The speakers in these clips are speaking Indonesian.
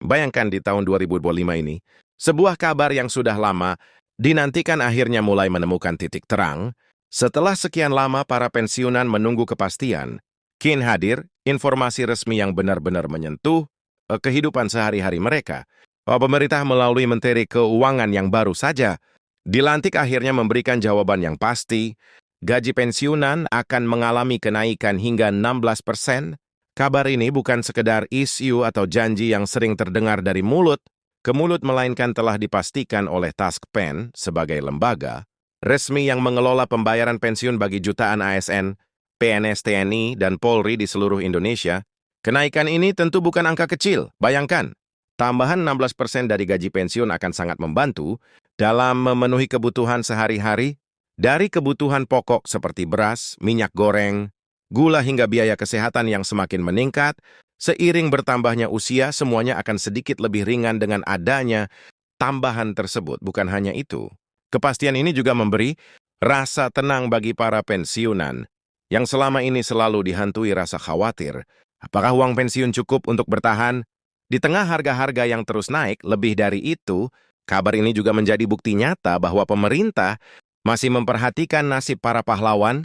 Bayangkan di tahun 2025 ini, sebuah kabar yang sudah lama dinantikan akhirnya mulai menemukan titik terang. Setelah sekian lama para pensiunan menunggu kepastian, kini hadir informasi resmi yang benar-benar menyentuh kehidupan sehari-hari mereka. Pemerintah melalui Menteri Keuangan yang baru saja dilantik akhirnya memberikan jawaban yang pasti. Gaji pensiunan akan mengalami kenaikan hingga 16%. Kabar ini bukan sekedar isu atau janji yang sering terdengar dari mulut ke mulut, melainkan telah dipastikan oleh Taskpen sebagai lembaga resmi yang mengelola pembayaran pensiun bagi jutaan ASN, PNS TNI, dan Polri di seluruh Indonesia. Kenaikan ini tentu bukan angka kecil. Bayangkan, tambahan 16% dari gaji pensiun akan sangat membantu dalam memenuhi kebutuhan sehari-hari, dari kebutuhan pokok seperti beras, minyak goreng, gula hingga biaya kesehatan yang semakin meningkat. Seiring bertambahnya usia, semuanya akan sedikit lebih ringan dengan adanya tambahan tersebut. Bukan hanya itu, kepastian ini juga memberi rasa tenang bagi para pensiunan yang selama ini selalu dihantui rasa khawatir. Apakah uang pensiun cukup untuk bertahan di tengah harga-harga yang terus naik? Lebih dari itu, kabar ini juga menjadi bukti nyata bahwa pemerintah masih memperhatikan nasib para pahlawan,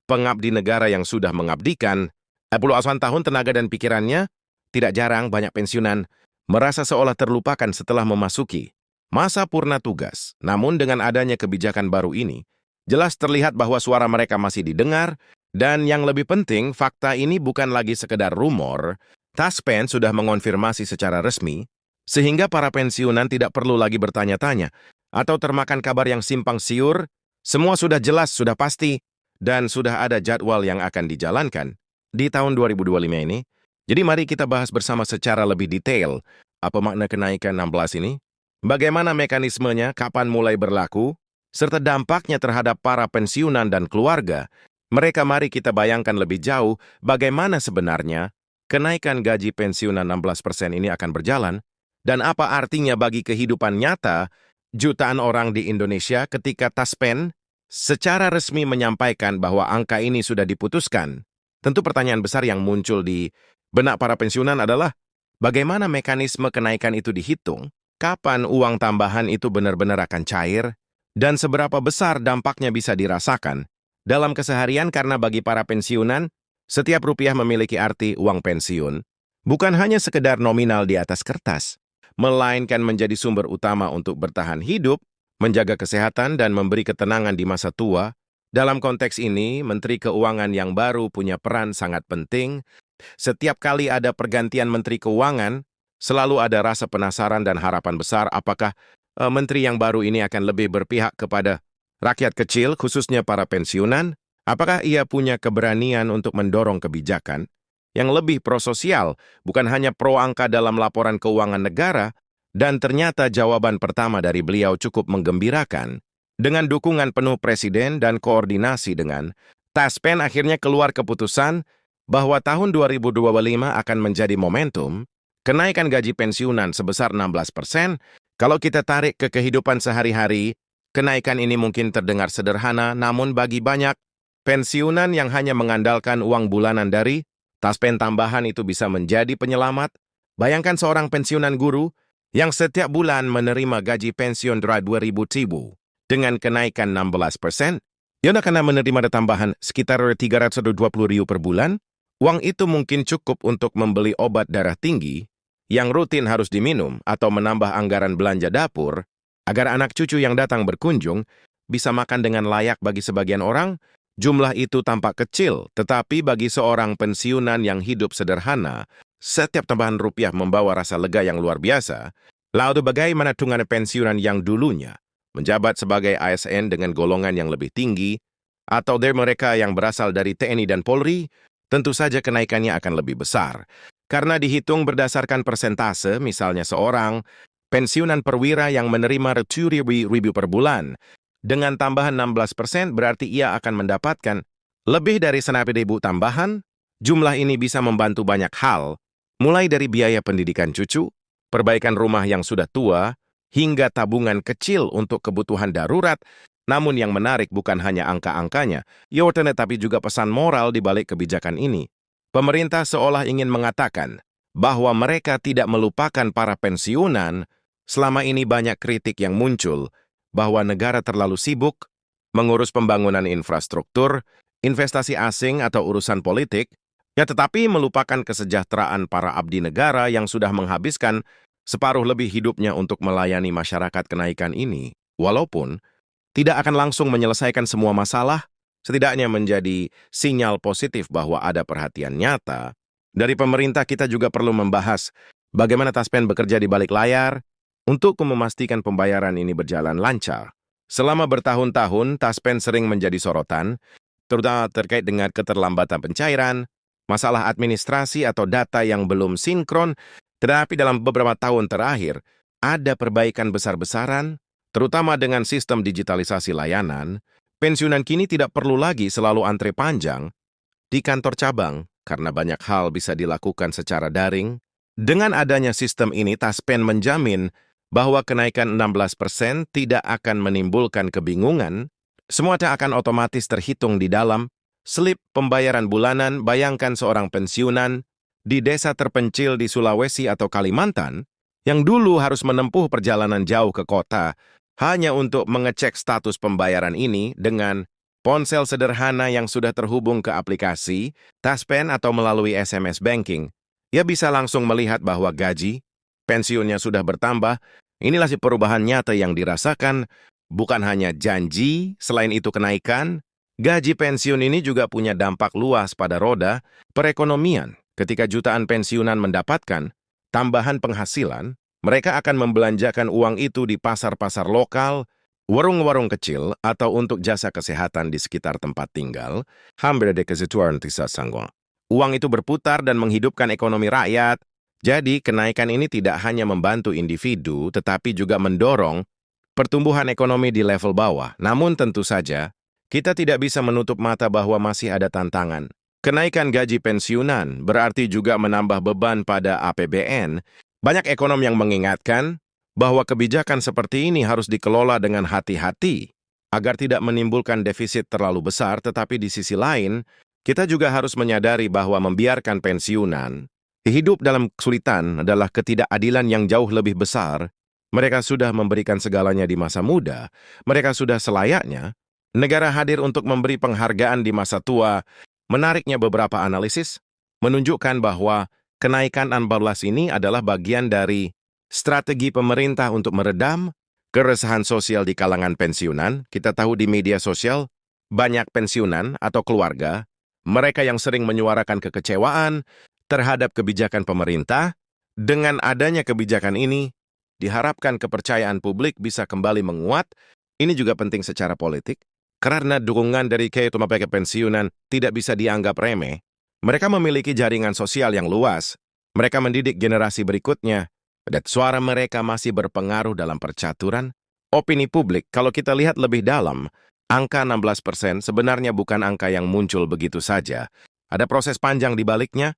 pengabdi negara yang sudah mengabdikan puluhan tahun tenaga dan pikirannya. Tidak jarang banyak pensiunan merasa seolah terlupakan setelah memasuki masa purna tugas. Namun dengan adanya kebijakan baru ini, jelas terlihat bahwa suara mereka masih didengar, dan yang lebih penting, fakta ini bukan lagi sekedar rumor. Taspen sudah mengonfirmasi secara resmi, sehingga para pensiunan tidak perlu lagi bertanya-tanya atau termakan kabar yang simpang siur. Semua sudah jelas, sudah pasti, dan sudah ada jadwal yang akan dijalankan di tahun 2025 ini. Jadi mari kita bahas bersama secara lebih detail apa makna kenaikan 16 ini, bagaimana mekanismenya, kapan mulai berlaku, serta dampaknya terhadap para pensiunan dan keluarga mereka. Mari kita bayangkan lebih jauh bagaimana sebenarnya kenaikan gaji pensiunan 16% ini akan berjalan, dan apa artinya bagi kehidupan nyata jutaan orang di Indonesia ketika Taspen secara resmi menyampaikan bahwa angka ini sudah diputuskan. Tentu pertanyaan besar yang muncul di benak para pensiunan adalah bagaimana mekanisme kenaikan itu dihitung, kapan uang tambahan itu benar-benar akan cair, dan seberapa besar dampaknya bisa dirasakan dalam keseharian. Karena bagi para pensiunan, setiap rupiah memiliki arti. Uang pensiun bukan hanya sekedar nominal di atas kertas, melainkan menjadi sumber utama untuk bertahan hidup, menjaga kesehatan, dan memberi ketenangan di masa tua. Dalam konteks ini, Menteri Keuangan yang baru punya peran sangat penting. Setiap kali ada pergantian Menteri Keuangan, selalu ada rasa penasaran dan harapan besar apakah Menteri yang baru ini akan lebih berpihak kepada rakyat kecil, khususnya para pensiunan. Apakah ia punya keberanian untuk mendorong kebijakan yang lebih prososial, bukan hanya pro angka dalam laporan keuangan negara. Dan ternyata jawaban pertama dari beliau cukup menggembirakan. Dengan dukungan penuh Presiden dan koordinasi dengan Taspen, akhirnya keluar keputusan bahwa tahun 2025 akan menjadi momentum kenaikan gaji pensiunan sebesar 16%. Kalau kita tarik ke kehidupan sehari-hari, kenaikan ini mungkin terdengar sederhana, namun bagi banyak pensiunan yang hanya mengandalkan uang bulanan dari Taspen, tambahan itu bisa menjadi penyelamat. Bayangkan seorang pensiunan guru yang setiap bulan menerima gaji pensiun Rp2.000 dengan kenaikan 16%, dia akan menerima tambahan sekitar Rp320.000 per bulan. Uang itu mungkin cukup untuk membeli obat darah tinggi yang rutin harus diminum atau menambah anggaran belanja dapur agar anak cucu yang datang berkunjung bisa makan dengan layak. Bagi sebagian orang, jumlah itu tampak kecil, tetapi bagi seorang pensiunan yang hidup sederhana, setiap tambahan rupiah membawa rasa lega yang luar biasa. Lalu bagaimana tunggangan pensiunan yang dulunya menjabat sebagai ASN dengan golongan yang lebih tinggi, atau dari mereka yang berasal dari TNI dan Polri? Tentu saja kenaikannya akan lebih besar. Karena dihitung berdasarkan persentase, misalnya seorang pensiunan perwira yang menerima Rp2.000 per bulan, dengan tambahan 16% berarti ia akan mendapatkan lebih dari Rp100.000 tambahan. Jumlah ini bisa membantu banyak hal, mulai dari biaya pendidikan cucu, perbaikan rumah yang sudah tua, hingga tabungan kecil untuk kebutuhan darurat. Namun yang menarik bukan hanya angka-angkanya, tetapi juga pesan moral di balik kebijakan ini. Pemerintah seolah ingin mengatakan bahwa mereka tidak melupakan para pensiunan. Selama ini banyak kritik yang muncul bahwa negara terlalu sibuk mengurus pembangunan infrastruktur, investasi asing atau urusan politik, ya tetapi melupakan kesejahteraan para abdi negara yang sudah menghabiskan separuh lebih hidupnya untuk melayani masyarakat. Kenaikan ini, walaupun tidak akan langsung menyelesaikan semua masalah, setidaknya menjadi sinyal positif bahwa ada perhatian nyata. Dari pemerintah kita juga perlu membahas bagaimana Taspen bekerja di balik layar untuk memastikan pembayaran ini berjalan lancar. Selama bertahun-tahun, Taspen sering menjadi sorotan, terutama terkait dengan keterlambatan pencairan, masalah administrasi atau data yang belum sinkron, tetapi dalam beberapa tahun terakhir, ada perbaikan besar-besaran, terutama dengan sistem digitalisasi layanan. Pensiunan kini tidak perlu lagi selalu antre panjang di kantor cabang, karena banyak hal bisa dilakukan secara daring. Dengan adanya sistem ini, Taspen menjamin bahwa kenaikan 16% tidak akan menimbulkan kebingungan. Semua akan otomatis terhitung di dalam slip pembayaran bulanan. Bayangkan seorang pensiunan di desa terpencil di Sulawesi atau Kalimantan yang dulu harus menempuh perjalanan jauh ke kota hanya untuk mengecek status pembayaran ini dengan ponsel sederhana yang sudah terhubung ke aplikasi Taspen atau melalui SMS banking. Ia bisa langsung melihat bahwa gaji, pensiunnya sudah bertambah. Inilah si perubahan nyata yang dirasakan, bukan hanya janji. Selain itu kenaikan gaji pensiun ini juga punya dampak luas pada roda perekonomian. Ketika jutaan pensiunan mendapatkan tambahan penghasilan, mereka akan membelanjakan uang itu di pasar-pasar lokal, warung-warung kecil, atau untuk jasa kesehatan di sekitar tempat tinggal. Hampir de kesituan tisa sangguang. Uang itu berputar dan menghidupkan ekonomi rakyat. Jadi, kenaikan ini tidak hanya membantu individu, tetapi juga mendorong pertumbuhan ekonomi di level bawah. Namun tentu saja, kita tidak bisa menutup mata bahwa masih ada tantangan. Kenaikan gaji pensiunan berarti juga menambah beban pada APBN. Banyak ekonom yang mengingatkan bahwa kebijakan seperti ini harus dikelola dengan hati-hati agar tidak menimbulkan defisit terlalu besar, tetapi di sisi lain, kita juga harus menyadari bahwa membiarkan pensiunan hidup dalam kesulitan adalah ketidakadilan yang jauh lebih besar. Mereka sudah memberikan segalanya di masa muda. Mereka sudah selayaknya. Negara hadir untuk memberi penghargaan di masa tua. Menariknya beberapa analisis menunjukkan bahwa kenaikan 14 ini adalah bagian dari strategi pemerintah untuk meredam keresahan sosial di kalangan pensiunan. Kita tahu di media sosial, banyak pensiunan atau keluarga, mereka yang sering menyuarakan kekecewaan terhadap kebijakan pemerintah. Dengan adanya kebijakan ini, diharapkan kepercayaan publik bisa kembali menguat. Ini juga penting secara politik, karena dukungan dari ketua pensiunan tidak bisa dianggap remeh. Mereka memiliki jaringan sosial yang luas. Mereka mendidik generasi berikutnya, dan suara mereka masih berpengaruh dalam percaturan opini publik. Kalau kita lihat lebih dalam, angka 16% sebenarnya bukan angka yang muncul begitu saja. Ada proses panjang di baliknya.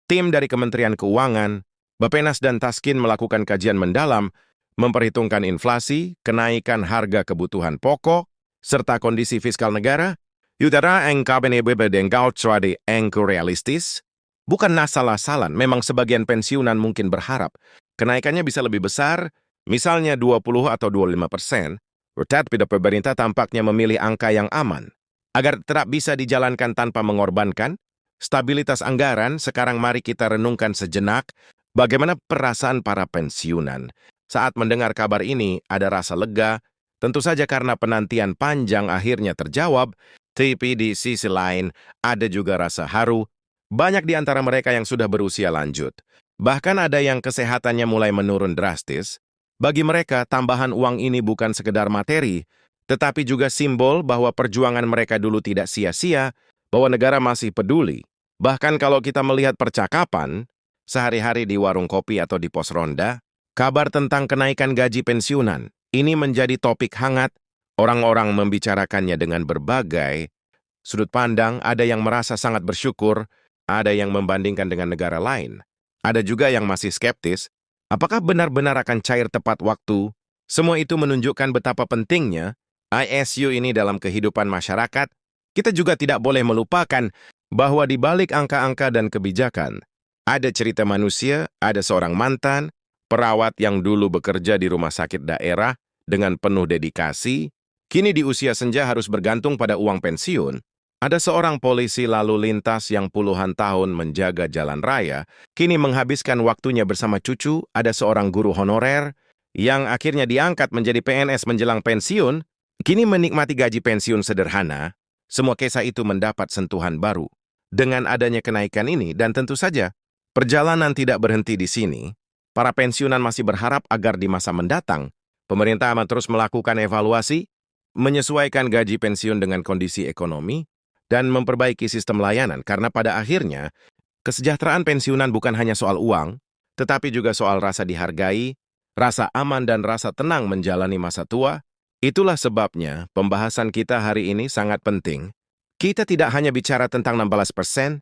Tim dari Kementerian Keuangan, Bappenas dan Taskin melakukan kajian mendalam, memperhitungkan inflasi, kenaikan harga kebutuhan pokok, serta kondisi fiskal negara. Yudara eng KBNBB dan Gautradi eng realistis. Bukan asal-asalan, memang sebagian pensiunan mungkin berharap kenaikannya bisa lebih besar, misalnya 20 atau 25%. Tetapi pemerintah tampaknya memilih angka yang aman, agar tetap bisa dijalankan tanpa mengorbankan stabilitas anggaran. Sekarang mari kita renungkan sejenak bagaimana perasaan para pensiunan. Saat mendengar kabar ini, ada rasa lega, tentu saja karena penantian panjang akhirnya terjawab, tapi di sisi lain ada juga rasa haru. Banyak di antara mereka yang sudah berusia lanjut. Bahkan ada yang kesehatannya mulai menurun drastis. Bagi mereka, tambahan uang ini bukan sekedar materi, tetapi juga simbol bahwa perjuangan mereka dulu tidak sia-sia, bahwa negara masih peduli. Bahkan kalau kita melihat percakapan, sehari-hari di warung kopi atau di pos ronda, kabar tentang kenaikan gaji pensiunan, ini menjadi topik hangat. Orang-orang membicarakannya dengan berbagai sudut pandang. Ada yang merasa sangat bersyukur, ada yang membandingkan dengan negara lain. Ada juga yang masih skeptis, apakah benar-benar akan cair tepat waktu? Semua itu menunjukkan betapa pentingnya ISU ini dalam kehidupan masyarakat. Kita juga tidak boleh melupakan bahwa di balik angka-angka dan kebijakan, Ada cerita manusia, ada seorang mantan, perawat yang dulu bekerja di rumah sakit daerah dengan penuh dedikasi, kini di usia senja harus bergantung pada uang pensiun. Ada seorang polisi lalu lintas yang puluhan tahun menjaga jalan raya, kini menghabiskan waktunya bersama cucu. Ada seorang guru honorer yang akhirnya diangkat menjadi PNS menjelang pensiun, kini menikmati gaji pensiun sederhana. Semua kisah itu mendapat sentuhan baru dengan adanya kenaikan ini, dan tentu saja perjalanan tidak berhenti di sini. Para pensiunan masih berharap agar di masa mendatang, pemerintah akan terus melakukan evaluasi, menyesuaikan gaji pensiun dengan kondisi ekonomi, dan memperbaiki sistem layanan, karena pada akhirnya, kesejahteraan pensiunan bukan hanya soal uang, tetapi juga soal rasa dihargai, rasa aman dan rasa tenang menjalani masa tua. Itulah sebabnya pembahasan kita hari ini sangat penting. Kita tidak hanya bicara tentang 16%,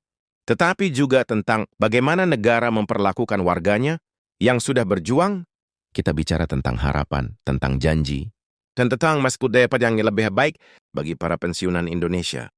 tetapi juga tentang bagaimana negara memperlakukan warganya yang sudah berjuang. Kita bicara tentang harapan, tentang janji, dan tentang masa depan yang lebih baik bagi para pensiunan Indonesia.